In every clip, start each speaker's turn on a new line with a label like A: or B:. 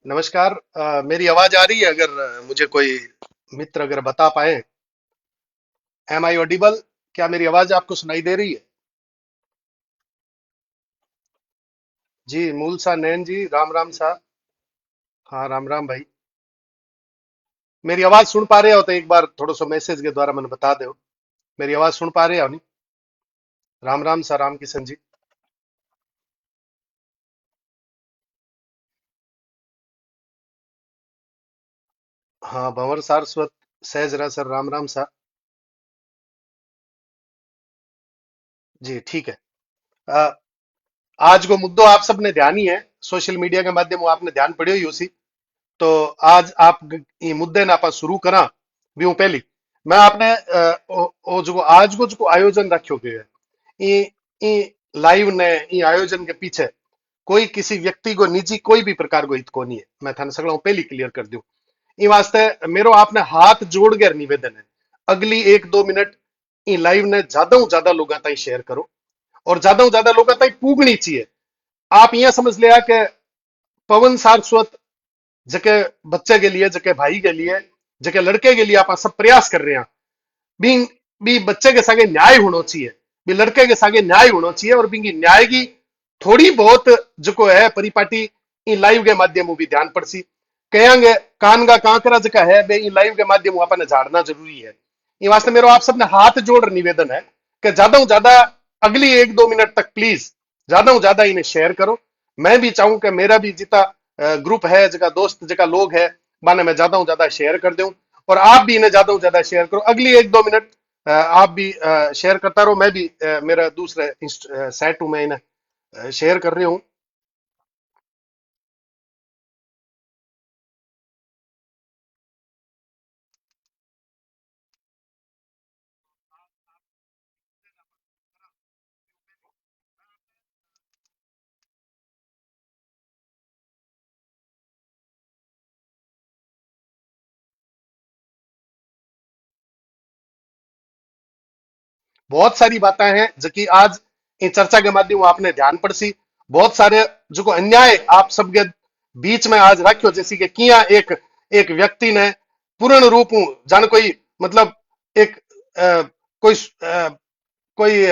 A: नमस्कार। मेरी आवाज आ रही है? अगर मुझे कोई मित्र अगर बता पाए, एम आई ऑडिबल? क्या मेरी आवाज आपको सुनाई दे रही है? जी, मूल सा नैन जी, राम राम सा। हाँ, राम राम भाई। मेरी आवाज सुन पा रहे हो तो एक बार थोड़ा सा मैसेज के द्वारा मैंने बता दो। मेरी आवाज सुन पा रहे हो नहीं? राम राम सा, राम किशन जी। हाँ, भंवर सारस्वत सहज रहा सर, राम राम सा। जी ठीक है। अ, आज को मुद्दों आप सबने ध्यान ही है, सोशल मीडिया के माध्यम वो आपने ध्यान पड़ियो ही उसी। तो आज आप ये मुद्दे ना आप शुरू करा भी हूं पहली। मैं आपने ओ जो आज को जो आयोजन रखो गयो है, ई लाइव ने ई आयोजन के पीछे कोई किसी व्यक्ति को निजी कोई भी प्रकार को हित को नहीं है। मैं थाने सगला पहली क्लियर कर दूं। ई वास्ते मेरो आपने हाथ जोड़ कर निवेदन है, अगली 1-2 मिनट ई लाइव ने ज्यादा ज्यादा लोगों तक शेयर करो और ज्यादा ज्यादा लोगों तक पूगनी चाहिए। आप यह समझ लिया कि पवन सारस्वत जके बच्चे के लिए, जके भाई के लिए, जके लड़के के लिए आप सब प्रयास कर रहे हैं। भी भी बच्चे के सागे न्याय होना चाहिए, भी लड़के के सागे न्याय होना चाहिए और भी न्याय की थोड़ी बहुत जो है परिपाटी इन लाइव के माध्यम भी ध्यान पड़सी। कहेंगे कान का कांकरा जका है बे इन लाइव के माध्यम अपन झाड़ना जरूरी है। ये वास्ते मेरे आप सबने हाथ जोड़ निवेदन है कि ज्यादा ज्यादा अगली 1-2 मिनट तक प्लीज ज्यादा ज्यादा इन्हें शेयर करो। मैं भी चाहूं कि मेरा भी जितना ग्रुप है, जगह दोस्त जगह लोग है, माने मैं ज्यादा ज्यादा शेयर कर दूं और आप भी इन्हें ज्यादा ज्यादा शेयर करो। अगली 1-2 मिनट आप भी शेयर करता रहो। मैं भी मेरा दूसरे सेट हूं, मैं इन्हें शेयर कर रही हूँ। बहुत सारी बातें हैं जो कि आज इन चर्चा के माध्यम आपने ध्यान पड़सी। बहुत सारे जो को अन्याय आप सबके बीच में आज रखो, जैसे कि किया एक एक व्यक्ति ने पूर्ण रूप हूं जान कोई मतलब एक कोई कोई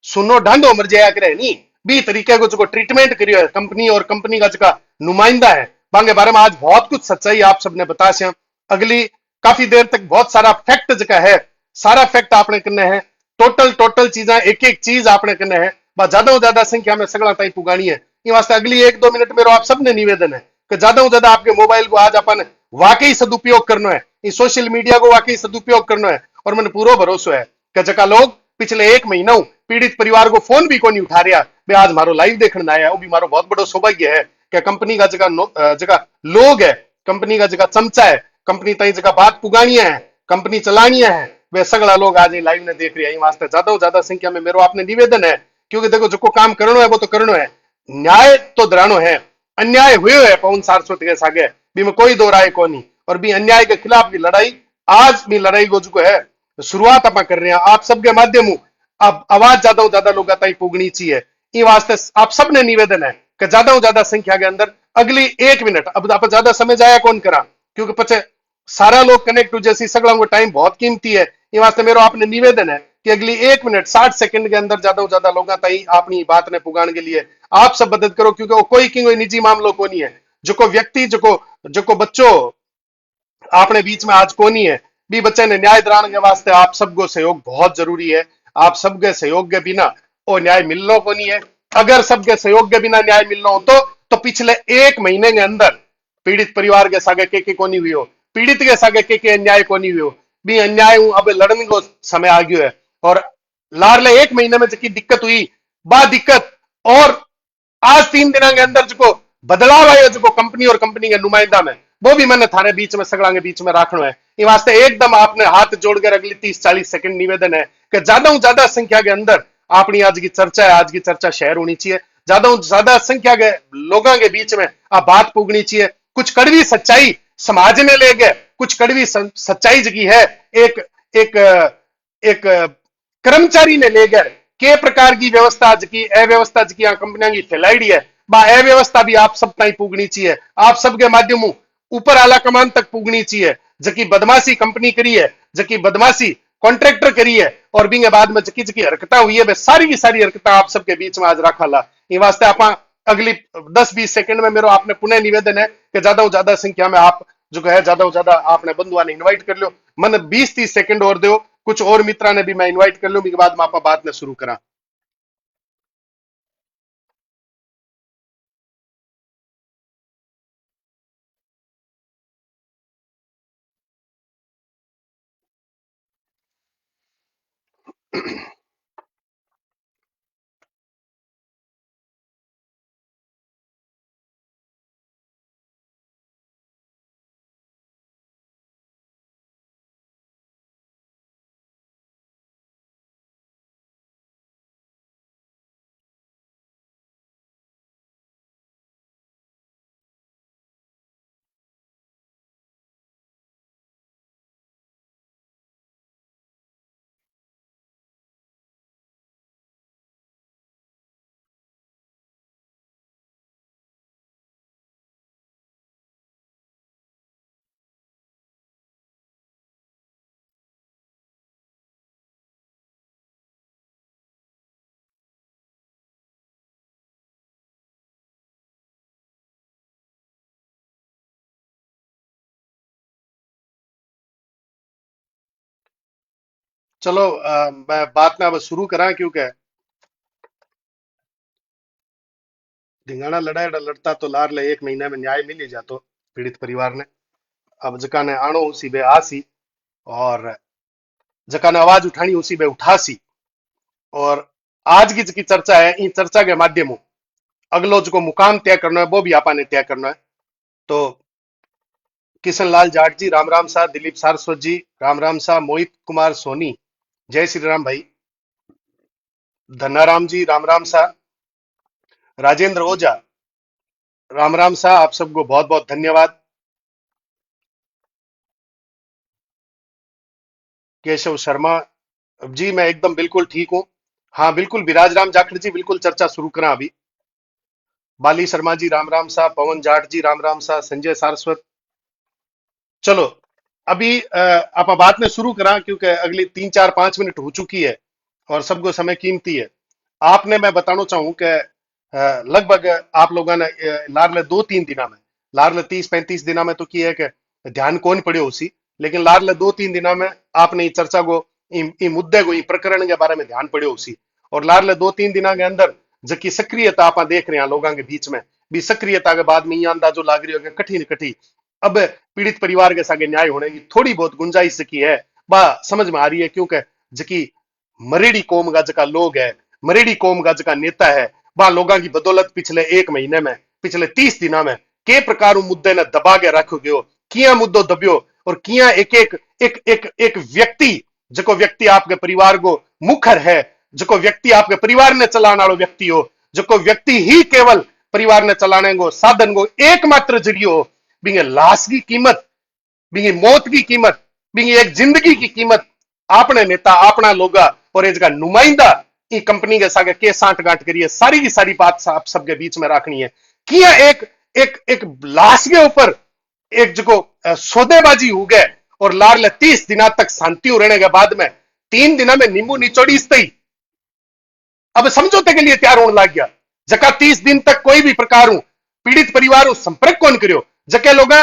A: सुनो ढांडो मर जाया करे नहीं बी तरीके को जो ट्रीटमेंट करियो है कंपनी और कंपनी का जो नुमाइंदा है बांगे बारे में आज बहुत कुछ सच्चाई आप सबने बता से। अगली काफी देर तक बहुत सारा फैक्ट जगह है, सारा फैक्ट आपने करने हैं। टोटल टोटल चीजें एक एक चीज आपने करने हैं, बस ज्यादा से ज्यादा संख्या में सगड़ा ताई पुगानी है। ये वास्ते अगली 1-2 मिनट मेरा आप सबने निवेदन है कि ज्यादा से ज्यादा आपके मोबाइल को आज अपन वाकई सदुपयोग करना है, इस सोशल मीडिया को वाकई सदुपयोग करना है। और मैंने पूरा भरोसा है कि जका लोग पिछले 1 महीना पीड़ित परिवार को फोन भी को नहीं उठा रहा वे आज मारो लाइव देखने आया, वो भी मारो बहुत बड़ा सौभाग्य है कि कंपनी का जगह जगह लोग है, कंपनी का जगह चमचा है, कंपनी तई जगह बात पुगानिया है, कंपनी चलानिया है, वे सगला लोग आज लाइव ने देख रहे हैं। वास्ते ज्यादा ज्यादा संख्या में मेरे आपने निवेदन है, क्योंकि देखो जो काम करना है वो तो करना है, न्याय तो दरानो है। अन्याय हुए है पवन सारस्वत के सागे भी में कोई दो राय को नहीं, और भी अन्याय के खिलाफ की लड़ाई आज भी लड़ाई को जो है शुरुआत आप कर रहे हैं आप सबके माध्यम। अब आवाज ज्यादा से ज्यादा लोग तक पुगनी चाहिए। इन वास्ते आप सबने निवेदन है कि ज्यादा से ज्यादा संख्या के अंदर अगली 1 मिनट, अब आप ज्यादा समय जाया कौन करा क्योंकि पचे सारा लोग कनेक्ट हो जैसी सगला को टाइम बहुत कीमती है। ये वास्ते मेरा आपने निवेदन है कि अगली 1 मिनट 60 सेकंड के अंदर ज्यादा से ज्यादा लोगों तक अपनी बात ने पुगाने के लिए आप सब मदद करो, क्योंकि वो कोई की कोई निजी मामलों को नहीं है। जो को व्यक्ति जो को बच्चों आपने बीच में आज को नहीं है भी बच्चे ने न्याय दिलाने के वास्ते आप सबको सहयोग बहुत जरूरी है। आप सबके सहयोग के बिना वो न्याय मिलना को नहीं है। अगर सबके सहयोग के बिना न्याय मिलना हो तो पिछले 1 महीने के अंदर पीड़ित परिवार के सागे के को नहीं हुई हो, पीड़ित के सागे के अन्याय को नहीं हुई हो, भी अन्याय हूं अब लड़ने को समय आ गयो है। और लारले 1 महीने में जो दिक्कत हुई बा दिक्कत और आज 3 दिन के अंदर जो बदलाव आयो जो कंपनी और कंपनी के नुमाइंदा में, वो भी मैंने थारे बीच में सगड़ा के बीच में रखना है। ये वास्ते एकदम आपने हाथ जोड़कर अगली 30-40 सेकंड निवेदन है कि ज्यादा ज्यादा संख्या के अंदर अपनी आज की चर्चा है, आज की चर्चा शेयर होनी चाहिए। ज्यादा ज्यादा संख्या के लोगों के बीच में आप बात पुगनी चाहिए। कुछ कड़वी सच्चाई समाज ने ले गए, कुछ कड़वी सच्चाई जगी है एक एक एक कर्मचारी ने लेकर के प्रकार की व्यवस्था की अव्यवस्था की कंपनियों की फैलाईडी है, बा अव्यवस्था भी आप सब ताई पुगनी चाहिए, आप सबके माध्यमों ऊपर आला कमान तक पुगनी चाहिए। जकी बदमाशी कंपनी करी है, जकी बदमाशी कॉन्ट्रैक्टर करी है, और बिंगे बाद में जकी जकी हरकत हुई है, सारी की सारी हरकत आप सबके बीच में आज रखा ला। ये वास्ते आप अगली 10-20 सेकंड में मेरा आपने पुनः निवेदन है कि ज्यादा से ज्यादा संख्या में आप जो है ज्यादा से ज्यादा आपने बंधुआ ने इन्वाइट कर लो। मन 20-30 सेकंड और दो, कुछ और मित्रा ने भी मैं इन्वाइट कर लूं, बाद में आप बात ने शुरू करा। चलो मैं बात में अब शुरू करा, क्योंकि ढिंगाना लड़ाई लड़ता तो लार ले 1 महीने में न्याय मिल ही जातो पीड़ित परिवार ने। अब जका ने आनो उसी बे आसी, और जका ने आवाज उठानी उसी बे उठासी। और आज की जकी चर्चा है, इन चर्चा के माध्यम अगलो जो मुकाम तय करना है वो भी आपा ने तय करना है। तो किशन लाल जाट जी राम राम सा, दिलीप सारस्वत जी राम राम सा, मोहित कुमार सोनी जय श्री राम भाई, धनाराम जी राम राम सा, राजेंद्र ओझा राम राम सा, आप सबको बहुत बहुत धन्यवाद। केशव शर्मा जी मैं एकदम बिल्कुल ठीक हूं। हाँ बिल्कुल, विराज राम जाखड़ जी बिल्कुल चर्चा शुरू करा अभी। बाली शर्मा जी राम राम सा, पवन जाट जी राम राम सा, संजय सारस्वत। चलो अभी आप बात में शुरू करा, क्योंकि अगली 3-4-5 मिनट हो चुकी है और सबको समय कीमती है। आपने मैं बताना चाहूं कि लगभग आप लोगों ने लारले 2-3 दिना में, लारले 30-35 दिना में तो की है कि ध्यान कौन पड़े उसी, लेकिन लारले 2-3 दिना में आपने ये चर्चा को, इ मुद्दे को, प्रकरण के बारे में ध्यान पड़े उसी। और लारले 2-3 दिना के अंदर जबकि सक्रियता आप देख रहे हैं लोगों के बीच में भी, सक्रियता के बाद में ये अंदाजो लाग रही हो कठिन कठी अब पीड़ित परिवार के सागे न्याय होने की थोड़ी बहुत गुंजाइश की है, बा समझ में आ रही है। क्योंकि जकी मरेड़ी कौम का जका लोग है, मरेड़ी कौम का जका नेता है, बा लोगों की बदौलत पिछले 1 महीने में, पिछले 30 दिनों में के प्रकार मुद्दे ने दबा के रखो गयो, किया मुद्दो दबियो, और किया एक व्यक्ति, जो व्यक्ति आपके परिवार को मुखर है, जो व्यक्ति आपके परिवार ने चलाने वाला व्यक्ति हो, जो व्यक्ति ही केवल परिवार ने चलाने को साधन को एकमात्र जरियो हो, बिंगे लाश की कीमत, बिंगी मौत की कीमत, बिंगी एक जिंदगी की कीमत अपने नेता, अपना लोगा और इसका नुमाइंदा ई कंपनी के सागे के सांठ गांठ करिए, सारी की सारी बात आप सबके बीच में रखनी है। किया एक एक एक लाश के ऊपर एक जो सौदेबाजी हो गए, और लार 30 दिना तक शांति रहने के बाद में 3 दिना में नींबू निचोड़ी ही अब समझौते के लिए तैयार होने लग गया। जका 30 दिन तक कोई भी प्रकार पीड़ित परिवार संपर्क कौन करो, जके लोग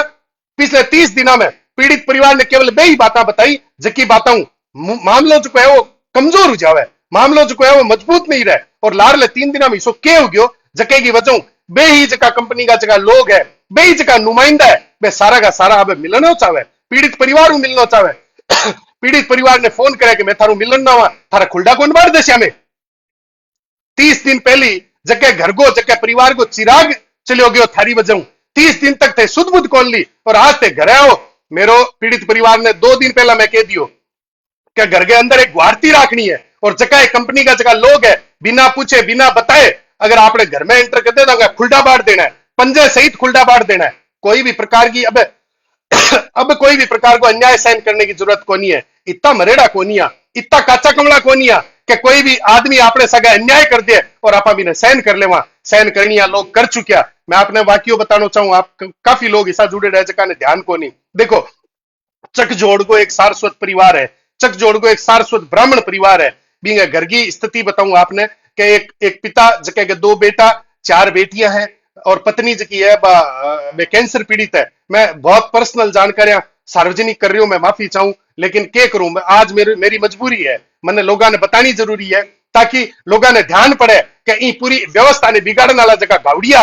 A: पिछले 30 दिनों में पीड़ित परिवार ने केवल बे ही बातें बताई, जकी बातों मामलों जो है वो कमजोर हो जावे, मामलों जो है वो मजबूत नहीं रहे, और लारले 3 दिनों में इसो के हो गयो, जके की वजह बे ही जका कंपनी का जगह लोग है, बे ही जका नुमाइंदा है, वे सारा का सारा अब मिलना चाहे, पीड़ित परिवार मिलना चाहे। पीड़ित परिवार ने फोन करे कि मैं थारू मिलन ना हुआ, थारा खुलडा कौन बाढ़ दशा में 30 दिन पहले जगह घर को, जगह परिवार को चिराग चलो गयो थारी वजह, 30 दिन तक थे सुध बुध कौन ली, और आज ते घर आओ। मेरो पीड़ित परिवार ने 2 दिन पहला मैं कह दियो कि घर के अंदर एक गुहारती रखनी है, और जगह कंपनी का जगह लोग है, बिना पूछे बिना बताए अगर आपने घर में एंटर कर दे तो खुलडा बांट देना है, पंजे सहित खुलडा बांट देना है। कोई भी प्रकार की अब अब कोई भी प्रकार को अन्याय सहन करने की जरूरत कोनी है। इतना मरेड़ा कोनिया, इतना काचा कमला कोनिया कि कोई भी आदमी आपने सगा अन्याय कर दिया और आप भी सहन कर ले, सहन करनी लोग कर चुकिया। मैं आपने वाक्यों बताना चाहूँ, आप काफी लोग इसा जुड़े रह जगह ने ध्यान को नहीं देखो। चकजोड़ को एक सारस्वत परिवार है, चकजोड़ को एक सारस्वत ब्राह्मण परिवार है। बींग घर की स्थिति बताऊं आपने कि एक पिता जके के दो बेटा चार बेटियां हैं और पत्नी जकी है वे कैंसर पीड़ित है। मैं बहुत पर्सनल जानकारियां सार्वजनिक कर रही हूं, मैं माफी चाहूं, लेकिन क्या करूं मैं, आज मेरी मजबूरी है, मैंने लोगों ने बतानी जरूरी है ताकि लोगों ने ध्यान पड़े कि ई पूरी व्यवस्था ने बिगाड़ने वाला जगह गावड़िया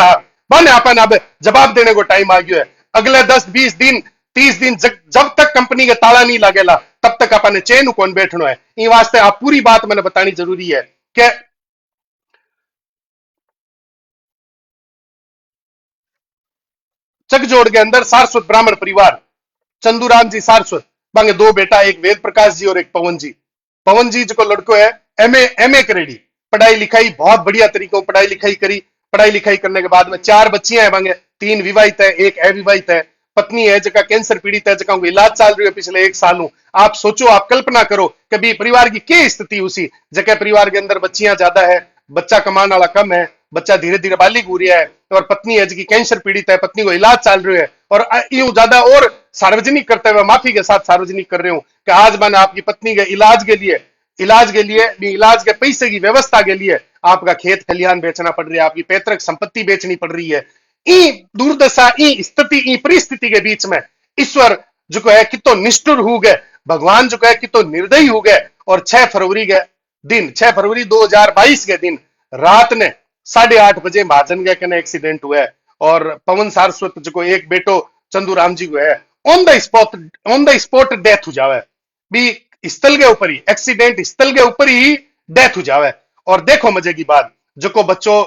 A: माने अपन अब जवाब देने को टाइम आ गया है। अगले 10-20 दिन 30 दिन जब तक कंपनी के ताला नहीं लगेला तब तक अपन चैन कौन बैठना है। इन वास्ते आप पूरी बात मैंने बतानी जरूरी है कि चकजोड़ के अंदर सारस्वत ब्राह्मण परिवार, चंदूराम जी सारस्वत, बांगे दो बेटा, एक वेद प्रकाश जी और एक पवन जी। पवन जी जो लड़को है एमए करेड़ी, पढ़ाई लिखाई बहुत बढ़िया तरीके पढ़ाई लिखाई करी। पढ़ाई लिखाई करने के बाद में चार बच्चियां हैं बांगे, तीन विवाहित है एक अविवाहित है। पत्नी है जगह कैंसर पीड़ित है, जगह इलाज चल रही है पिछले एक साल। आप सोचो, आप कल्पना करो कि भी परिवार की क्या स्थिति उसी जगह, परिवार के अंदर बच्चियां ज्यादा है, बच्चा कमाने वाला कम है, बच्चा धीरे धीरे बालिग हो रहा है और पत्नी है जिसकी कैंसर पीड़ित है, पत्नी को इलाज चल रही है। और यूं ज्यादा और सार्वजनिक करते हुए माफी के साथ सार्वजनिक कर रहे हूं कि आज मैंने आपकी पत्नी के इलाज के पैसे की व्यवस्था के लिए आपका खेत खलियान बेचना पड़ रही है, आपकी पैतृक संपत्ति बेचनी पड़ रही है। ई दुर्दशा, ई स्थिति, ई परिस्थिति के बीच में ईश्वर जो है कि तो निष्ठुर हो गए, भगवान जो है कि तो निर्दयी हो गए। और 6 फरवरी 2022 के दिन रात ने 8:30 बजे महाजन के कने एक्सीडेंट हुआ है और पवन सारस्वत जो एक बेटो चंदूराम जी को है ऑन द स्पॉट डेथ हो जावे। भी स्थल के ऊपर ही एक्सीडेंट, स्थल के ऊपर ही डेथ हो जावे। और देखो मजे की बात, जो बच्चों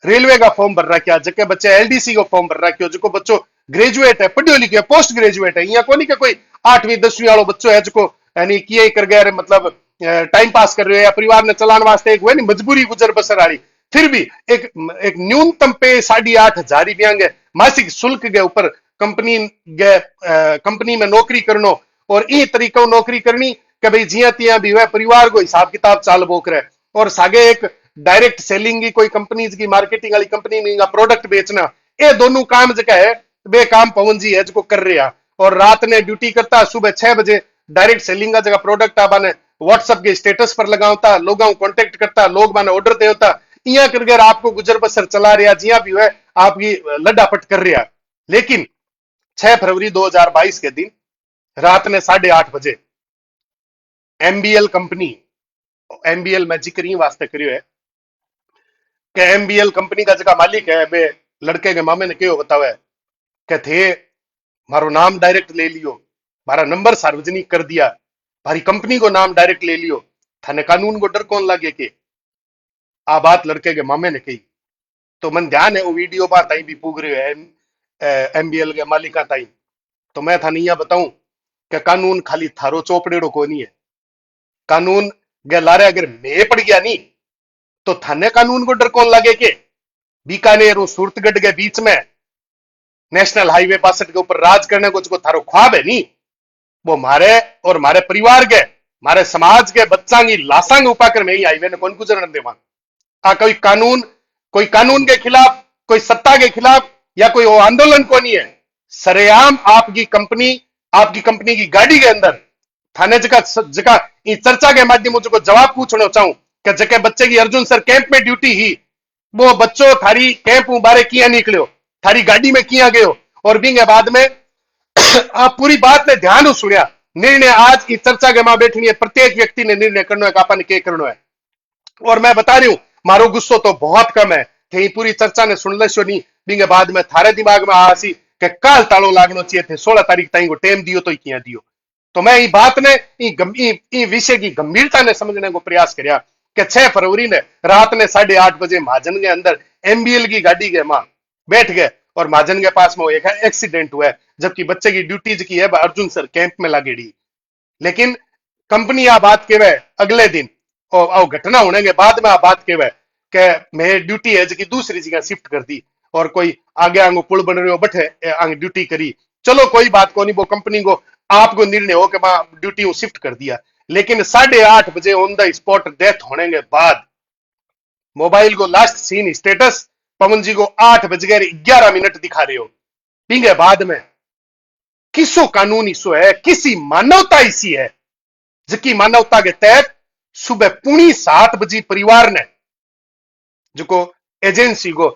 A: रेलवे का फॉर्म भर रहा, जके बच्चे एलडीसी को फॉर्म भर रहा, जो बच्चों ग्रेजुएट है, पढ़ियो लिखियो पोस्ट ग्रेजुएट है, यहाँ कोई कोई 8वीं 10वीं वालों बच्चों है जो यानी किए ही कर गए, मतलब टाइम पास कर रहे हो या परिवार ने चलाने वास्ते एक हुआ नहीं मजबूरी गुजर बसर आ रही, फिर भी एक न्यूनतम पे 8,500 रुपया मासिक शुल्क के ऊपर कंपनी में नौकरी करनो और ई तरीका नौकरी करनी कि भाई जिया तिया भी हुआ परिवार को हिसाब किताब चाल बोक रहे। और सागे एक डायरेक्ट सेलिंग की कोई कंपनी की मार्केटिंग वाली कंपनी में प्रोडक्ट बेचना, ये दोनों काम जो है वे काम पवन जी है जो कर रहे हैं। और रात ने ड्यूटी करता, सुबह 6 बजे डायरेक्ट सेलिंग का जगह प्रोडक्ट आप व्हाट्सएप के स्टेटस पर लगाता, लोगों को कॉन्टेक्ट करता, लोग माने ऑर्डर देता, इं कर आपको गुजर बसर चला रहा, जिया भी है आपकी लड्डापट कर रहा। लेकिन 6 फरवरी 2022 के दिन रात ने 8:30 बजे एमबीएल कंपनी, एमबीएल मैं जिक्र ही वास्ते करियो है कि एमबीएल कंपनी का जगह मालिक है वे लड़के के मामे ने क्यों बतावे कि थे मारो नाम डायरेक्ट ले लियो, मारा नंबर सार्वजनिक कर दिया, भारी कंपनी को नाम डायरेक्ट ले लियो, थाने कानून को डर कौन लगे के आ बात लड़के के मामे ने कही। तो मन ध्यान है वो वीडियो बात आई भी पूग रहे है एमबीएल के मालिका ताई। तो मैं था नहीं बताऊं कि कानून खाली थारो चौपड़ेड़ो को नहीं है, कानून गे लारे अगर मैं पड़ गया नहीं तो थाने कानून को डर कौन लगे के। बीकानेर और सूरतगढ़ के बीच में नेशनल हाईवे 62 के ऊपर राज करने को जो थारो ख्वाब है नहीं, वो मारे और मारे परिवार के, मारे समाज के बच्चा की लाशा उपाकर में ही हाईवे ने कौन गुजरने देवा। कोई कानून के खिलाफ, कोई सत्ता के खिलाफ या कोई वो आंदोलन को नहीं है। सरेआम आपकी कंपनी की गाड़ी के अंदर थाने जगह इस चर्चा के माध्यम से जवाब पूछना चाहूं कि जगह बच्चे की अर्जुन सर कैंप में ड्यूटी ही, वो बच्चों थारी कैंप बारे किया निकलो, थारी गाड़ी में किया गयो। और बिंग बाद में आप पूरी बात ने ध्यान सुनिया, निर्णय आज इस चर्चा के मां बैठनी है, प्रत्येक व्यक्ति ने निर्णय करना है कि आपने क्या करना है। और मैं बता रही हूं मारो गुस्सो तो बहुत कम है थे पूरी चर्चा ने सुन लेशो नहीं, बिंगे बाद में थारे दिमाग में आसी कि काल तालो लागनो चाहिए थे 16 तारीख ताई को टेम दियो तो ही किया दियो। तो मैं ये बात ने विषय की गंभीरता ने समझने को प्रयास किया कि 6 फरवरी ने रात ने 8:30 बजे महाजन के अंदर एमबीएल की गाड़ी के मां बैठ गए और महाजन के पास में एक एक्सीडेंट हुआ है, जबकि बच्चे की ड्यूटी की है अर्जुन सर कैंप में लागेड़ी। लेकिन कंपनी आ बात के अगले दिन और घटना होने के बाद में आ बात के कि मैं ड्यूटी है जी दूसरी जगह शिफ्ट कर दी और कोई आगे आंगो पुल बन रहे हो बठे आगे ड्यूटी करी। चलो कोई बात को नहीं, वो कंपनी को आपको निर्णय हो कि मैं ड्यूटी शिफ्ट कर दिया। लेकिन 8:30 बजे ऑन द स्पॉट डेथ होने के बाद मोबाइल को लास्ट सीन स्टेटस पवन जी को 8:11 दिखा रहे हो। ठीक है, बाद में किसो कानून इसो है, किसी मानवता इसी है जबकि मानवता के तहत सुबह 7:15 परिवार ने जो एजेंसी को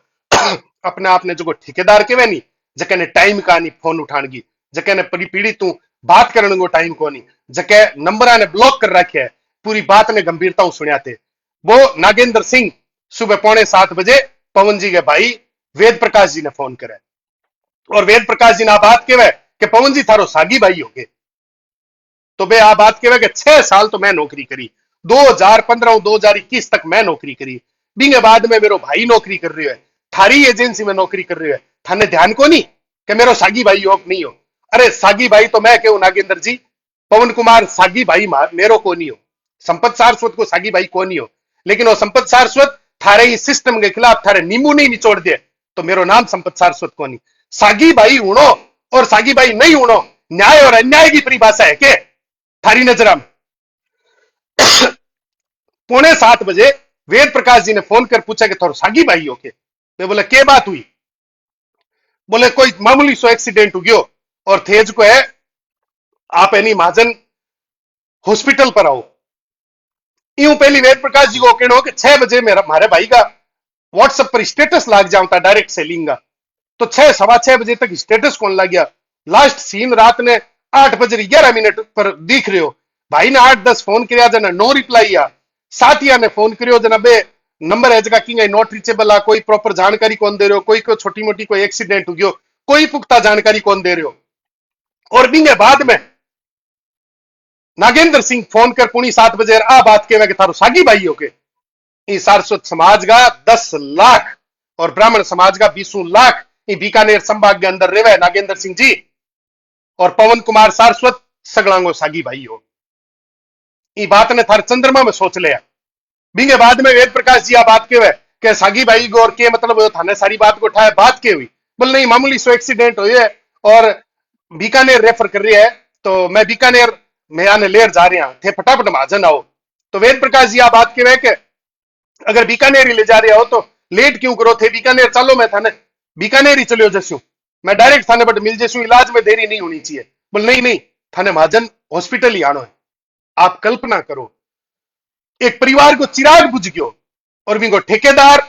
A: अपने आप ने जो ठेकेदार के नहीं, जके ने टाइम का नहीं फोन उठाने की, जके ने पीड़ित तू बात करने को टाइम को नहीं, जके नंबर ने ब्लॉक कर रखे है, पूरी बात ने गंभीरता सुनिया थे। वो नागेंद्र सिंह सुबह 6:45 पवन जी के भाई वेद प्रकाश जी ने फोन करे और वेद प्रकाश जी ने आ बात कहे कि पवन जी थारो सागी भाई हो गए। तो बे आ बात कहे कि 6 साल तो मैं नौकरी करी, 2015 2021 तक मैं नौकरी करी, बिंगे बाद में मेरो भाई नौकरी कर रही है, थारी एजेंसी में नौकरी कर रही है, थाने ध्यान को नहीं कि मेरो सागी भाई हो नहीं हो। अरे सागी भाई तो मैं कहूं नागेंद्र जी, पवन कुमार सागी भाई मेरो को नहीं हो, संपत सारस्वत को सागी भाई को नहीं हो, लेकिन वो संपत सारस्वत थारे ही सिस्टम के खिलाफ थारे नींबू नहीं निचोड़ दे तो मेरो नाम संपत सारस्वत को नहीं। सागी भाई उड़ो और सागी भाई नहीं उड़ो, न्याय और अन्याय की परिभाषा है के थारी नजरा में। 6:45 वेद प्रकाश जी ने फोन कर पूछा कि थोड़ा सागी भाई हो के? मैं बोला के बात हुई? बोले कोई मामूली सो एक्सीडेंट हो गयो और थेज को है आप एनी महाजन हॉस्पिटल पर आओ। यूं पहली वेद प्रकाश जी को कहना हो कि 6 बजे मेरा मारे भाई का व्हाट्सएप पर स्टेटस लाग जाता डायरेक्ट सेलिंग का, तो 6 सवा 6 बजे तक स्टेटस कौन लग गया? लास्ट सीन रात ने 8:11 पर दिख रहे हो। भाई ने 8-10 फोन किया जना नो रिप्लाई आ, साथिया ने फोन करियो जना बे नंबर है जगह किंग नॉट रीचेबल आ, कोई प्रॉपर जानकारी कौन दे रहे हो, कोई छोटी मोटी कोई एक्सीडेंट हो गयो, कोई पुख्ता जानकारी कौन दे रहे हो। और बिंगे बाद में नागेंद्र सिंह फोन कर पुणी 7 बजे आ बात के कि थारो सागी भाई हो के? सारस्वत समाज का 10 लाख और ब्राह्मण समाज का 20 लाख बीकानेर संभाग के अंदर रेवे नागेंद्र सिंह जी और पवन कुमार सारस्वत सगलांगो सागी भाई हो। ये बात ने थार चंद्रमा में सोच लिया। बिंगे बाद में वेद प्रकाश जी आ बात के वे कि सागी भाई को और के मतलब थाने सारी बात को उठाया, बात के हुई? बोल नहीं मामूली सो एक्सीडेंट हुई है और बीकानेर रेफर कर रही है, तो मैं बीकानेर में आने लेर जा रहे थे, फटाफट महाजन आओ। तो वेद प्रकाश जी आ बात के वे कि अगर बीकानेर ही ले जा रहे हो तो लेट क्यों करो थे, बीकानेर चलो मैं थाने बीकानेर ही चलो जसू, मैं डायरेक्ट थाने बट मिल जसू, इलाज में देरी नहीं होनी चाहिए। बोल नहीं नहीं थाने महाजन हॉस्पिटल ही आनो है। आप कल्पना करो एक परिवार को चिराग बुझ गयो और विंगो ठेकेदार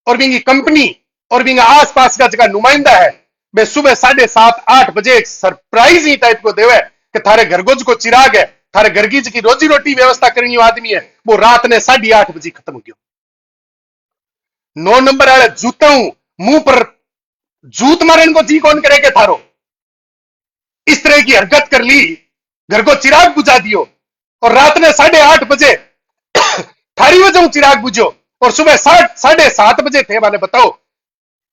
A: और विंगी कंपनी और विंगा आसपास का जगह नुमाइंदा है वे सुबह 7:30-8 बजे एक सरप्राइज ही टाइप को देवे कि थारे घरगोज को चिराग है, थारे घरगीज की रोजी रोटी व्यवस्था करनी आदमी है, वो रात ने 8:30 बजे खत्म हो गयो। 9 नंबर वाले जूता मुंह पर जूत मारने को जी कौन करे के थारो? इस तरह की हरकत कर ली, घर को चिराग बुझा दियो और रात ने 8:30 बजे थारी वजह चिराग बुझो और सुबह 7:30 बजे थे मैंने बताओ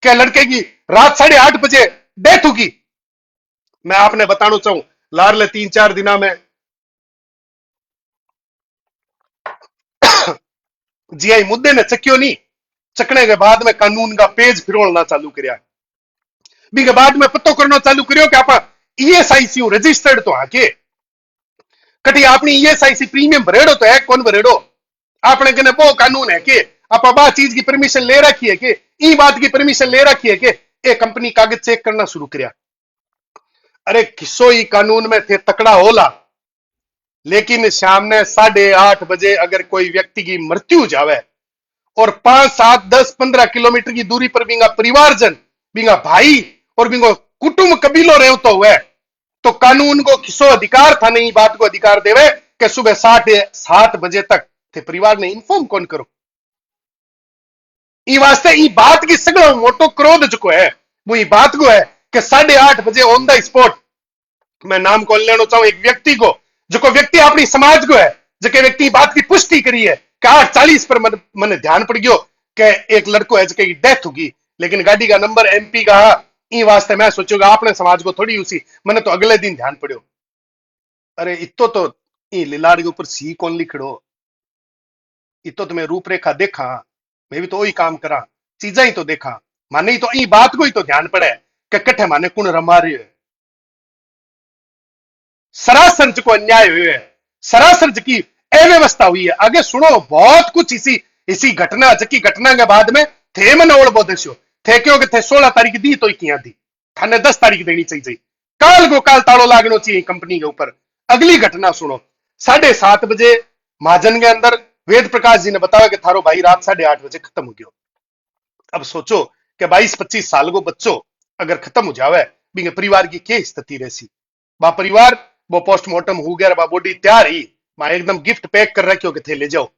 A: क्या लड़के की रात 8:30 बजे डेथ होगी। मैं आपने बताना चाहूं लारले 3-4 दिना में जी आई मुद्दे ने चक्यो नहीं, चकने के बाद में कानून का पेज फिरोलना चालू करया, के बाद में पतो करना चालू करियो कि आप ईएसआईसी रजिस्टर्ड तो आके कटी आपने ईएसआईसी प्रीमियम भरेड़ो तो है कौन भरेड़ो? आपने कहने वो कानून है कि आप बा चीज की परमिशन ले रखी है कि ई बात की परमिशन ले रखी है कि ए कंपनी कागज चेक करना शुरू किया। अरे किसो ही कानून में थे तकड़ा होला, लेकिन शाम ने 8:30 बजे अगर कोई व्यक्ति की मृत्यु जावे और 5, 7, 10, 15 किलोमीटर की दूरी पर बिंगा परिवारजन बिंगा भाई और बिंगो कुटुंब कबीलो रहे तो हुए तो कानून को किसो अधिकार था नहीं बात को अधिकार देवे कि सुबह 7:30 बजे तक थे परिवार ने इन्फॉर्म कौन करो। ई वास्ते ई बात की सगड़ा मोटो क्रोध जो है वो ई बात को है कि 8:30 बजे ऑन द स्पॉट मैं नाम कौन लेना चाहूं एक व्यक्ति को जो व्यक्ति अपनी समाज को है जो व्यक्ति बात की पुष्टि करी है कि 8:40 पर मैंने ध्यान पड़ गयो कि एक लड़को है जिसकी डेथ होगी, लेकिन गाड़ी का नंबर एमपी का ई वास्ते मैं सोचूंगा आपने समाज को थोड़ी उसी मैंने तो अगले दिन ध्यान पड़ो। अरे इतो तो ई लिलाड़ के ऊपर सी कौन लिखड़ो, इतो तो मैं रूपरेखा देखा, मैं भी तो वही काम करा, चीजा ही तो देखा, माने ही तो ई बात को ही तो ध्यान पड़े कि कट्ठे माने कुण रमा रही है। सरासर जो अन्याय हुए है, सरासर जकी अव्यवस्था हुई है। आगे सुनो, बहुत कुछ इसी इसी घटना जकी घटना के बाद में थे मन ओल बोधो थे क्यों थे 16 तारीख दी तो किया दी थाने 10 तारीख देनी चाहिए। काल को काल तालो लागनो चाहिए कंपनी के ऊपर। अगली घटना सुनो, 7:30 बजे महाजन के अंदर वेद प्रकाश जी ने बताया कि थारो भाई रात 8:30 बजे खत्म हो गया। अब सोचो कि 22-25 साल को बच्चों अगर खत्म हो जावे, बिंगे परिवार की क्या स्थिति रहसी। बा परिवार वो पोस्टमार्टम हो गया, बा बॉडी तैयार ही, मैं एकदम गिफ्ट पैक कर रखे हो कि थे ले जाओ,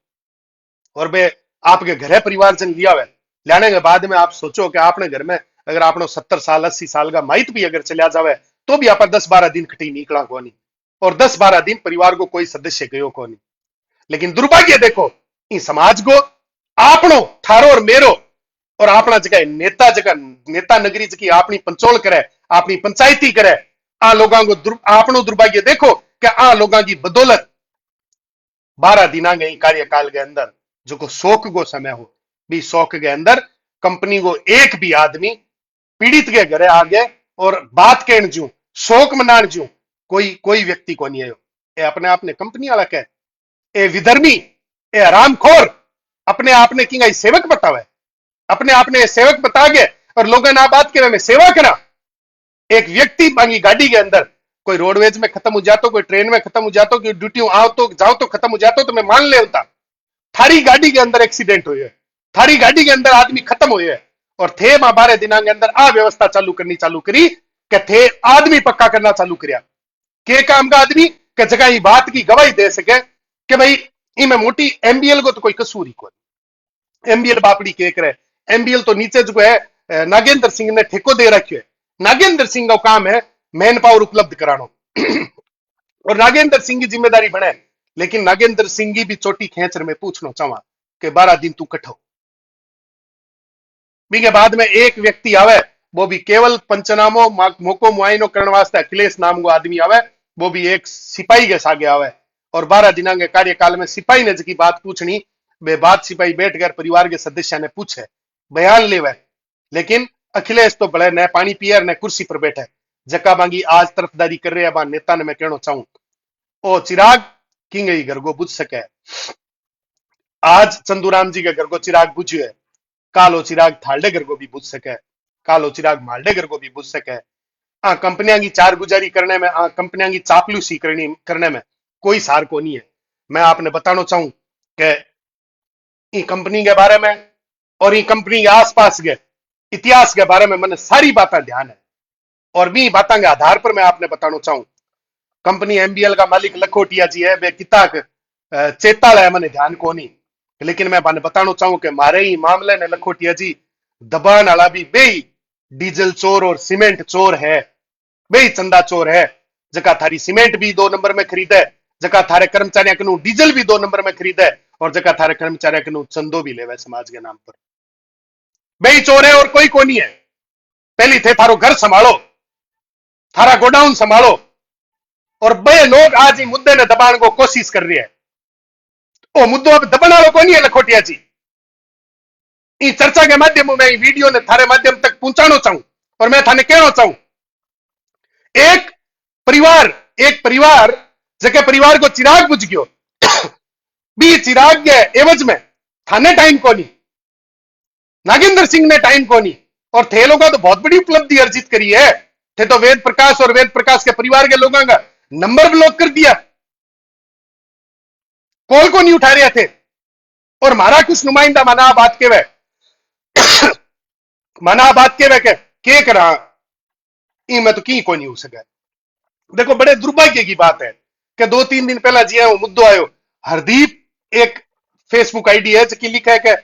A: और बे आपके घर परिवार जन लिया हुआ लाने के बाद में आप सोचो कि आपने घर में अगर आपने 70 साल 80 साल का माइट भी अगर चलिया जावे तो भी आप 10-12 दिन खटी निकला को नहीं, और 10-12 दिन परिवार को कोई सदस्य गयो को नहीं। लेकिन दुर्भाग्य देखो इस समाज को आपनो थारो और मेरो और अपना जगह नेता जगह नेता नगरी जकी अपनी पंचोल करे, अपनी पंचायती करे, आ लोगों को आपनो दुर्भाग्य देखो कि आ लोगों की बदौलत 12 दिना गई कार्यकाल के अंदर जो को शोक को समय हो भी शोक के अंदर कंपनी को एक भी आदमी पीड़ित के घरे आ गए और बात कहन जू शोक मनान जू कोई कोई व्यक्ति को नहीं आयो। ये अपने आप ने कंपनी वाला कह, ए विधर्मी, ए हरामखोर अपने आप ने की सेवक बतावे, अपने आप ने सेवक बता गए और लोगों ने बात करे मैं सेवा करा। एक व्यक्ति बांगी गाड़ी के अंदर कोई रोडवेज में खत्म हो जाता, कोई ट्रेन में खत्म हो जाता, कोई ड्यूटी आओ तो जाओ तो खत्म हो जाता, तो मैं मान लेता थारी गाड़ी के अंदर एक्सीडेंट हुए है, थारी गाड़ी के अंदर आदमी खत्म हुए है, और थे मां 12 दिना के अंदर आ व्यवस्था चालू करी कि थे आदमी पक्का करना चालू करिया के काम का आदमी के जगह ही बात की गवाही दे सके कि भाई इमें मोटी एमबीएल को तो कोई कसूर ही कोई। एमबीएल बापड़ी के करे, एमबीएल तो नीचे जो है नागेंद्र सिंह ने ठेको दे रखे है। नागेंद्र सिंह का काम है मैन पावर उपलब्ध कराना और नागेंद्र सिंह की जिम्मेदारी बने। लेकिन नागेंद्र सिंह की भी चोटी खेचर में पूछना चाहवा कि 12 दिन तू कठो के बाद में एक व्यक्ति आवे, वो भी केवल पंचनामो मोको मुआयनो करने वास्ते अखिलेश नाम को आदमी आवे, वो भी एक सिपाही के सागे आवे, और 12 दिना के कार्यकाल में सिपाही ने जी बात पूछनी वे बात सिपाही बैठ कर परिवार के सदस्य ने पूछे बयान लेवे। लेकिन अखिलेश तो बड़े न पानी पियर न कुर्सी पर बैठे जका मांगी आज तरफदारी कर रहे हैं नेता ने मैं कहना चाहूं ओ चिराग किंग ही घर को बुझ सके। आज चंदूराम जी के घर को चिराग बुझे, कालो चिराग थालडे घर को भी बुझ सके, कालो चिराग मालडे घर को भी बुझ सके। कंपनियां की चार गुजारी करने में, कंपनियां की चापलूसी करने में कोई सार को नहीं है। मैं आपने बताना चाहूं कि ई कंपनी के बारे में और ई कंपनी के आसपास के इतिहास के बारे में मैंने सारी बातें ध्यान है, और भी बातों के आधार पर मैं आपने बताना चाहूं कंपनी एमबीएल का मालिक लखोटिया जी है, वे किता चेताल है मैंने ध्यान को नहीं। लेकिन मैं बताना चाहूं कि मारे ही मामले ने लखोटिया जी दबान वाला भी बेई डीजल चोर और सीमेंट चोर है, बेई चंदा चोर है। जगह थारी सीमेंट भी 2 नंबर में खरीदे, जगह थारे कर्मचारियों के डीजल भी 2 नंबर में खरीदे, और जगह थारे कर्मचारियों के चंदो भी लेवे समाज के नाम पर। बेई चोर है और कोई को नहीं है। पहली थे थारो घर संभालो, थारा गोडाउन संभालो, और बे लोग आज ही मुद्दे ने दबाने को कोशिश कर रही है। वो मुद्दों अब दबाने वालों को नहीं है लखोटिया जी। इस चर्चा के माध्यम में वीडियो ने थारे माध्यम तक पहुंचाना चाहूं, और मैं थाने कहना चाहूं एक परिवार जगह परिवार को चिराग बुझ गयो भी चिराग के एवज में थाने टाइम को नहीं, नागेंद्र सिंह ने टाइम को नहीं, और थे लोगों तो बहुत बड़ी उपलब्धि अर्जित करी है। थे तो वेद प्रकाश और वेद प्रकाश के परिवार के लोगों का नंबर ब्लॉक कर दिया, कॉल को नहीं उठा रहे थे, और मारा कुछ नुमाइंदा मना बात के वे मना बात के वे के करा मैं तो की को नहीं हो सका। देखो बड़े दुर्भाग्य की बात है कि 2-3 दिन पहला जी वो मुद्दो आयो, हरदीप एक फेसबुक आईडी है जिसकी लिखा है कि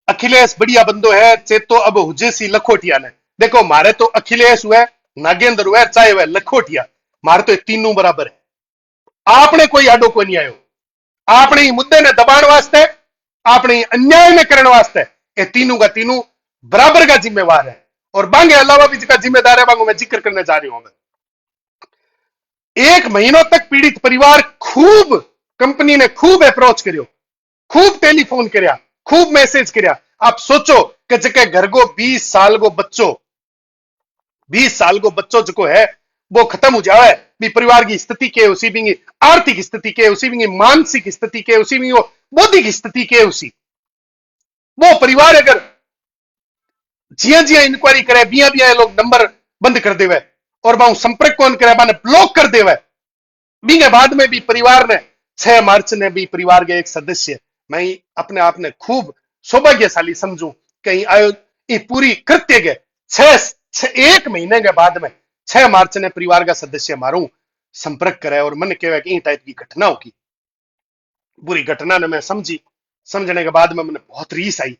A: अखिलेश बढ़िया बंदो है चेतो अब हुजेसी लखोटिया ने। देखो मारे तो अखिलेश हुआ, नागेंद्र हुआ, चाहे हुआ लखोटिया, मारे तो तीनों बराबर है। आपने कोई आडो को नहीं आयो, आपने ही मुद्दे ने दबाण वास्ते, आपने ही अन्याय में करने वास्ते ये तीनों का तीनों बराबर का जिम्मेवार है, और बांगे अलावा भी जिसका जिम्मेदार है बांगो मैं जिक्र करने जा रही हूं। 1 महीनों तक पीड़ित परिवार खूब कंपनी ने खूब अप्रोच करियो, खूब टेलीफोन करया, खूब मैसेज करया। आप सोचो कि जगह घर को 20 साल को बच्चों जो है वो खत्म हो जाए भी परिवार की स्थिति के उसी भी आर्थिक स्थिति के उसी भी मानसिक स्थिति के उसी भी बौद्धिक स्थिति के उसी वो परिवार अगर जिया जिया इंक्वायरी करे बिया बिया लोग नंबर बंद कर देवे और बाहू संपर्क कौन करे बाने ब्लॉक कर देवे बींगे बाद में भी परिवार ने 6 मार्च ने भी परिवार के एक सदस्य मैं अपने आप ने खूब सौभाग्यशाली समझू कहीं आयो ये पूरी कृत्य के 1 महीने के बाद में 6 मार्च ने परिवार का सदस्य मारू संपर्क करे और मन कहे कि टाइप की घटना होगी पूरी घटना ने मैं समझी समझने के बाद में मैंने बहुत रीस आई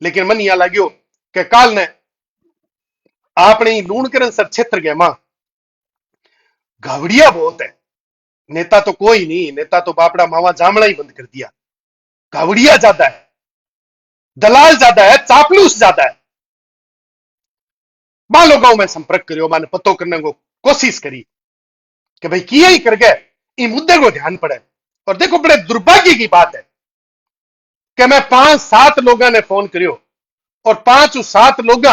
A: लेकिन मन यहां लग्यो कि काल ने आपने लूणकरण सर क्षेत्र के मां घावड़िया बहुत है नेता तो कोई नहीं नेता तो बापड़ा मावा जामड़ा ही बंद कर दिया घावड़िया ज्यादा है दलाल ज्यादा है चापलूस ज्यादा है बा लोगों में संपर्क करियो मैंने पतो करने को कोशिश करी कि भाई किया ही करके इस मुद्दे को ध्यान पड़े और देखो बड़े दुर्भाग्य की बात है कि मैं 5-7 लोगों ने फोन करियो और 5-7 लोग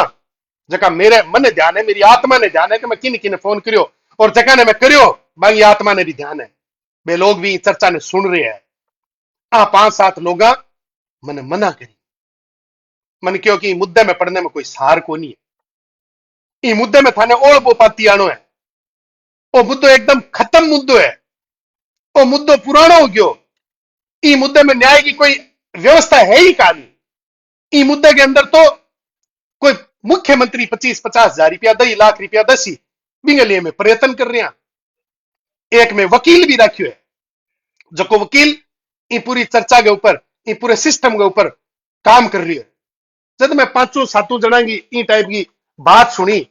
A: जगह मेरे मन ध्यान है मेरी आत्मा ने ध्यान है कि मैं किन किन फोन करियो और जगह ने मैं करियो बाकी आत्मा ने भी ध्यान है वे लोग भी चर्चा ने सुन रहे हैं 5-7 लोग मैंने मना करी मन क्योंकि मुद्दे में पढ़ने में कोई सार को नहीं है इस मुद्दे में थाने ओल बोपाती आनो है वो मुद्दो एकदम खत्म मुद्दो है वो मुद्दो पुरानो हो गयो इस मुद्दे में न्याय की कोई व्यवस्था है ही का नहीं इस मुद्दे के अंदर तो कोई मुख्यमंत्री 25-50 हजार रुपया 2 लाख रुपया दसी बिंगे लिए में प्रयत्न कर रहे हैं एक में वकील भी रखियो है जो वकील इन पूरी चर्चा के ऊपर इन पूरे सिस्टम के ऊपर काम कर रही है जब मैं 5-7 जना की इन टाइप की बात सुनी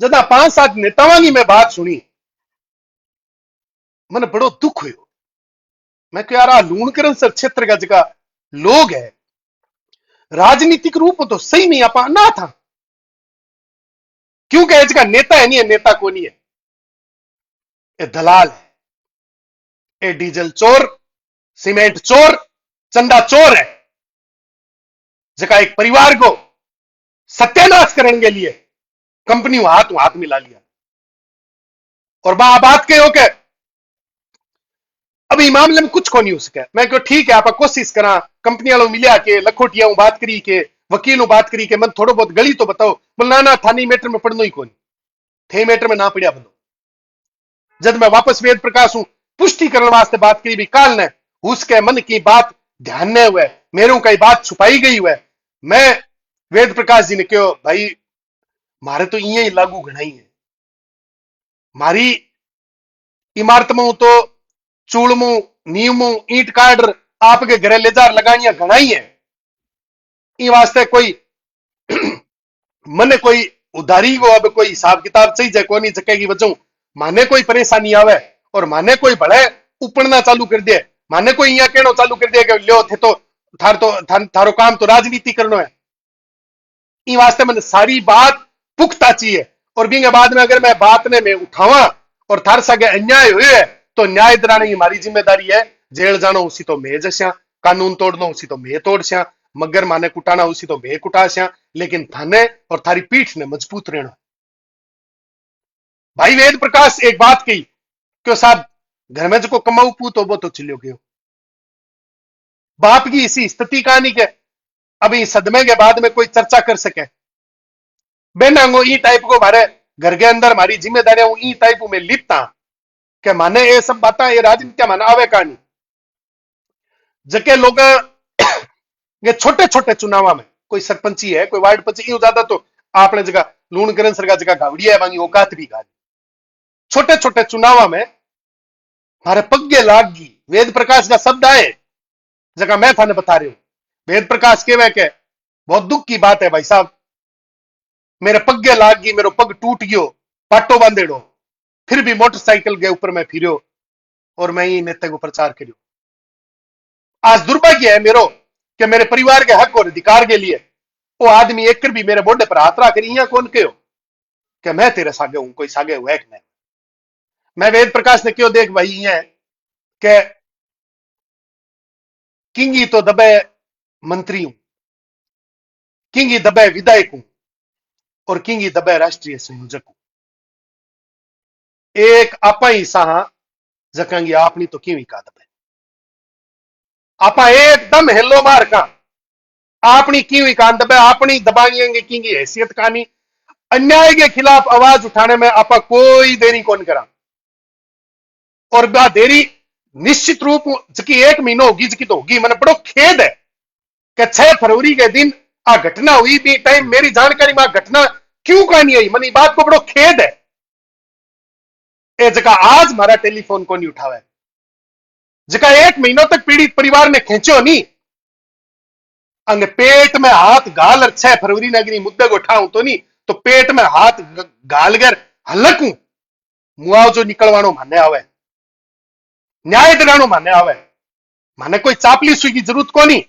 A: जब 5-7 नेताओं की मैं बात सुनी मन बड़ो दुख हुयो मैं कह यार लूणकरण सर क्षेत्र का जगह लोग है राजनीतिक रूप तो सही नहीं आपा ना था क्योंकि इसका नेता है नहीं है नेता को नहीं है ये दलाल है ये डीजल चोर सीमेंट चोर चंदा चोर है जगह एक परिवार को सत्यानाश करने के लिए कंपनी हाथ मिला लिया और बात कहो के अब मामले में कुछ को नहीं हो सके मैं क्यों ठीक है आप कोशिश करा कंपनी वालों मिलिया के लखोटिया बात करी के वकीलों बात करी के मन थोड़ा बहुत गली तो बताओ बोल ना थानी मैटर में पढ़नो ही कौन थे मैटर में ना पढ़िया बनो जब मैं वापस वेद प्रकाश हूं पुष्टि करने वास्ते बात करी भी काल ने उसके मन की बात ध्यान में हुए मेरे कई बात छुपाई गई हुए मैं वेद प्रकाश जी ने कहो भाई मारे तो इं ही लागू घना ही है मारी इमारत में तो चूड़मू नीमू ईंट कार्ड आपके घरे ले जा लगाइया घना ही है इन वास्ते कोई मने कोई उधारी को अब कोई हिसाब किताब चाहिए जाए कोई नहीं सकेगी वजह माने कोई परेशानी आवे और माने कोई बड़े उपड़ना चालू कर दे माने कोई यहाँ कहना चालू कर दिया कि लो थे तो थारो काम तो राजनीति करना है इन वास्ते मैंने सारी बात पुख्ता चाहिए और बिंगे बाद में अगर मैं बात ने मैं उठावा और थार सगे अन्याय हुए है तो न्याय दिलाने की हमारी जिम्मेदारी है जेल जानो उसी तो मैं जस्या कानून तोड़ना उसी तो मैं तोड़स्या मगर माने कुटाना उसी तो मैं कुटास्या लेकिन थाने और थारी पीठ ने मजबूत रहना भाई वेद प्रकाश एक बात कही क्यों साहब घर में जो कमाऊ पूत हो वो तो चिल्लो गयो बाप की इसी स्थिति कहानी के अभी सदमे के बाद में कोई चर्चा कर सके बेनांगो ई टाइप को मारे घर के अंदर हमारी जिम्मेदारियां ई टाइप में लिपता के माने ये सब बात ये राजनीति माना आवे कहानी जके लोग ये छोटे छोटे चुनाव में कोई सरपंची है कोई वार्ड पंची यूं ज्यादा तो आपने जगह लूणकरण सरकार जगह गावड़िया है वांगी औकात भी गाली छोटे छोटे चुनाव में हमारे पग्गे लाग गई वेद प्रकाश का शब्द आए जगह मैं थाने बता रही हूं वेद प्रकाश के वे के बहुत दुख की बात है भाई साहब मेरे पग्गे लाग गई मेरो पग टूट गयो पाटो बांधेड़ो फिर भी मोटरसाइकिल के ऊपर मैं फिरो और मैं ही नेता को प्रचार करियो आज दुर्भाग्य है मेरो कि मेरे परिवार के हक और अधिकार के लिए वो आदमी एक भी मेरे बोडे पर हाथ रख रही कौन के हो कि मैं तेरे सागे हूं, कोई सागे हुआ है कि नहीं। मैं वेद प्रकाश ने क्यों देख भाई है कि किंगी तो दबे मंत्री हूं, किंगी दबे विधायक हूं और किंगी दबे राष्ट्रीय संयोजक हूं। एक आपा ही सहा जकांगी आपनी तो किवी का दबे आपा एकदम हेलो मार का आपनी किवी का दबे आपनी दबानी किंगी हैसियत कानी अन्याय के खिलाफ आवाज उठाने में आपा कोई देरी कौन करा और बा देरी निश्चित रूप जकी एक महीना होगी जकी तो होगी। मैंने बड़ो खेद है कि 6 फरवरी के दिन आ घटना हुई भी टाइम मेरी जानकारी में घटना क्यों का नहीं आई। मैंने बात को बड़ो खेद है ए जका आज मारा टेलीफोन को नहीं उठावे जका 1 महीनों तक पीड़ित परिवार ने खींचो नहीं अंग पेट में हाथ गाल और 6 फरवरी नगरी मुद्दे को उठाऊं तो नहीं तो पेट में हाथ गाल कर हलकू मुआवजो निकलवानो माने आवे न्याय दिलानो माने आवे माने कोई चापलीसी की जरूरत को नहीं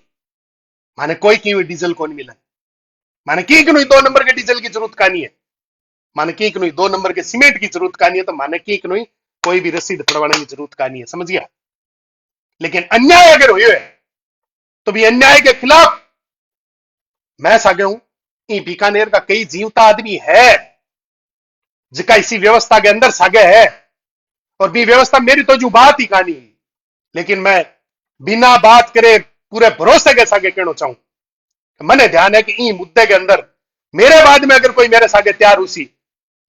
A: माने कोई की डीजल को नहीं मिले माने की 2 नंबर के डीजल की जरूरत कानी है माने की 2 नंबर के सीमेंट की जरूरत कानी है तो माने की कोई भी रसीद पड़वाने की जरूरत कानी है। समझ गया। लेकिन अन्याय अगर हुए तो भी अन्याय के खिलाफ मैं सागे हूं। बीकानेर का कई जीवता आदमी है जिका इसी व्यवस्था के अंदर सागे है और भी व्यवस्था मेरी तो जो बात ही कहानी है लेकिन मैं बिना बात करे पूरे भरोसे के सागे कहना चाहूं मने ध्यान है कि इन मुद्दे के अंदर मेरे बाद में अगर कोई मेरे सागे तैयार हुई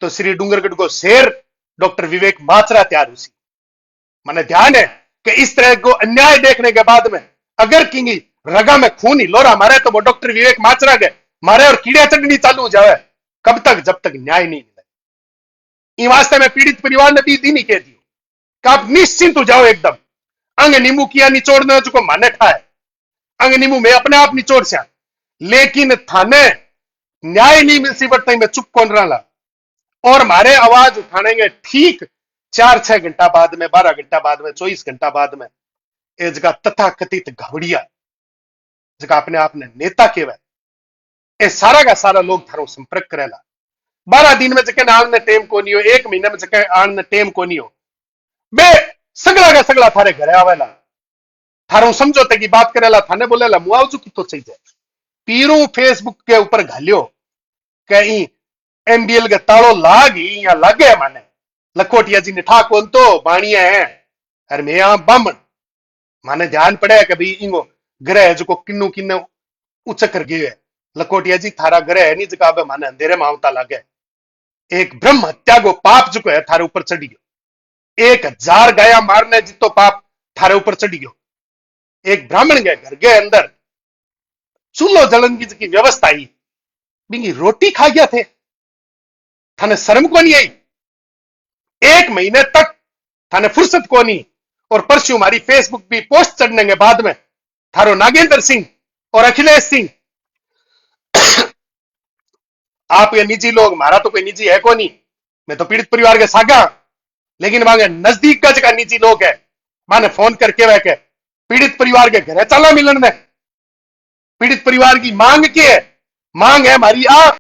A: तो श्री डूंगरगढ़ को शेर डॉक्टर विवेक माचरा तैयार हुई। मने ध्यान है कि इस तरह को अन्याय देखने के बाद में अगर किंगी रगा में खून ही लोरा मारे तो वो डॉक्टर विवेक माचरा के मारे और कीड़िया चटनी चालू हो जाए कब तक जब तक न्याय नहीं मिले। इन वास्ते में पीड़ित परिवार ने भी दिन ही कह दियो कि आप निश्चिंत हो जाओ एकदम अंग नींबू किया निचोड़ने जो माने ठाए अंग नींबू में अपने आप निचोड़ से लेकिन थाने न्याय नहीं मिल सी बटता मैं चुप कौन रहा और मारे आवाज उठानेंगे ठीक 4-6 घंटा बाद में 12 घंटा बाद में 24 घंटा बाद में ए जगह तथा कथित घबड़िया जगह अपने आप ने नेता केवे ए सारा का सारा लोग थारो संपर्क करेला 12 दिन में जके आने टेम को नहीं हो 1 महीने में जके आने टेम को नहीं हो बे सगला का सगला थारे घरे आवेला थारो समझौते की बात करेला थाने बोलेला मुआवजो की तो चाहिए पीरू फेसबुक के ऊपर घालियो कहीं एमबीएल के तालो लाग ही या लागे माने लखोटिया जी ने ठाकोन तो बाणिया है अरे मैं यहां बामन माने ध्यान पड़े कभी इंगो ग्रह जो किन्नू किन्ने उच्च कर गए है लखोटिया जी थारा ग्रह है नहीं जगह माने अंधेरे मावता लागे एक ब्रह्म हत्या को पाप जो है थारे ऊपर चढ़ी गयो 1000 गाया मारने जितो पाप थारे ऊपर चढ़ी गयो एक ब्राह्मण के घर के अंदर चूल्हो जलन की व्यवस्था ही बिंगी रोटी खा गया थे थाने शर्म को नहीं आई 1 महीने तक थाने फुर्सत को नहीं और परसों हमारी फेसबुक भी पोस्ट चढ़ने के बाद में थारो नागेंद्र सिंह और अखिलेश सिंह आप ये निजी लोग मारा तो कोई निजी है को नहीं मैं तो पीड़ित परिवार के सागा लेकिन वहां नजदीक का जगह निजी लोग है माने फोन करके वह के पीड़ित परिवार के घर चला मिलन में पीड़ित परिवार की मांग क्या है मांग है हमारी आप